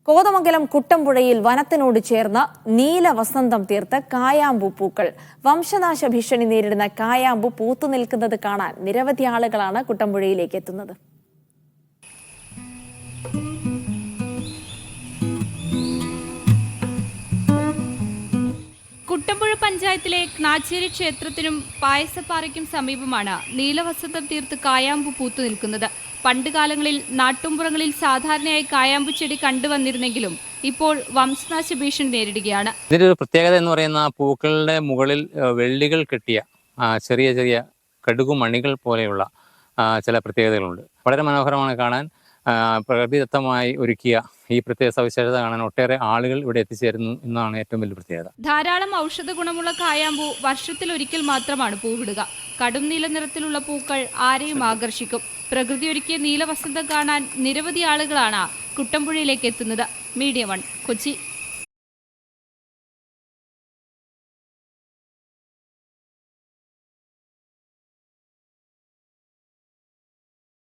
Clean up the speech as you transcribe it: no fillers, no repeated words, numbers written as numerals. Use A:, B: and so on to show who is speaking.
A: കോതമംഗലം കുട്ടമ്പുഴയിൽ വനത്തിനോട് ചേർന്ന് നീലവസന്തം തീർത്ത കായാമ്പു പൂക്കൾ. വംശനാശ ഭീഷണി നേരിടുന്ന കായാമ്പു പൂത്തുനിൽക്കുന്നത് കാണാൻ നിരവധി ആളുകളാണ് കുട്ടമ്പുഴയിലേക്ക് എത്തുന്നത്.
B: കുട്ടമ്പുഴ പഞ്ചായത്തിലെ ക്നാച്ചേരി ക്ഷേത്രത്തിനും പായസപ്പാറയ്ക്കും സമീപമാണ് നീലവസന്തം തീർത്ത് കായാമ്പു പൂത്തു നിൽക്കുന്നത്. പണ്ടുകാലങ്ങളിൽ നാട്ടുമ്പുറങ്ങളിൽ സാധാരണയായി കായാമ്പു ചെടി കണ്ടുവന്നിരുന്നെങ്കിലും ഇപ്പോൾ വംശനാശ ഭീഷണി നേരിടുകയാണ്.
C: ഇതിന്റെ ഒരു പ്രത്യേകത എന്ന് പറയുന്ന പൂക്കളുടെ മുകളിൽ വെള്ളികൾ കെട്ടിയ ചെറിയ ചെറിയ കടുകുമണികൾ പോലെയുള്ള ചില പ്രത്യേകതകളുണ്ട്. വളരെ മനോഹരമാണ് കാണാൻ. പ്രകൃതിദത്തമായി ഒരുക്കിയ ഈ പ്രത്യേക സവിശേഷത കാണാൻ ഒട്ടേറെ ആളുകൾ ഇവിടെ എത്തിച്ചേരുന്നു എന്നതാണ് ഏറ്റവും വലിയ പ്രത്യേകത.
B: ധാരാളം ഔഷധ ഗുണമുള്ള കായാമ്പൂ വർഷത്തിലൊരിക്കൽ മാത്രമാണ് പൂവിടുക. കടും നീല നിറത്തിലുള്ള പൂക്കൾ ആരെയും ആകർഷിക്കും. പ്രകൃതി ഒരുക്കിയ നീലവസന്തം കാണാൻ നിരവധി ആളുകളാണ് കുട്ടമ്പുഴയിലേക്ക് എത്തുന്നത്. മീഡിയ 1 കൊച്ചി.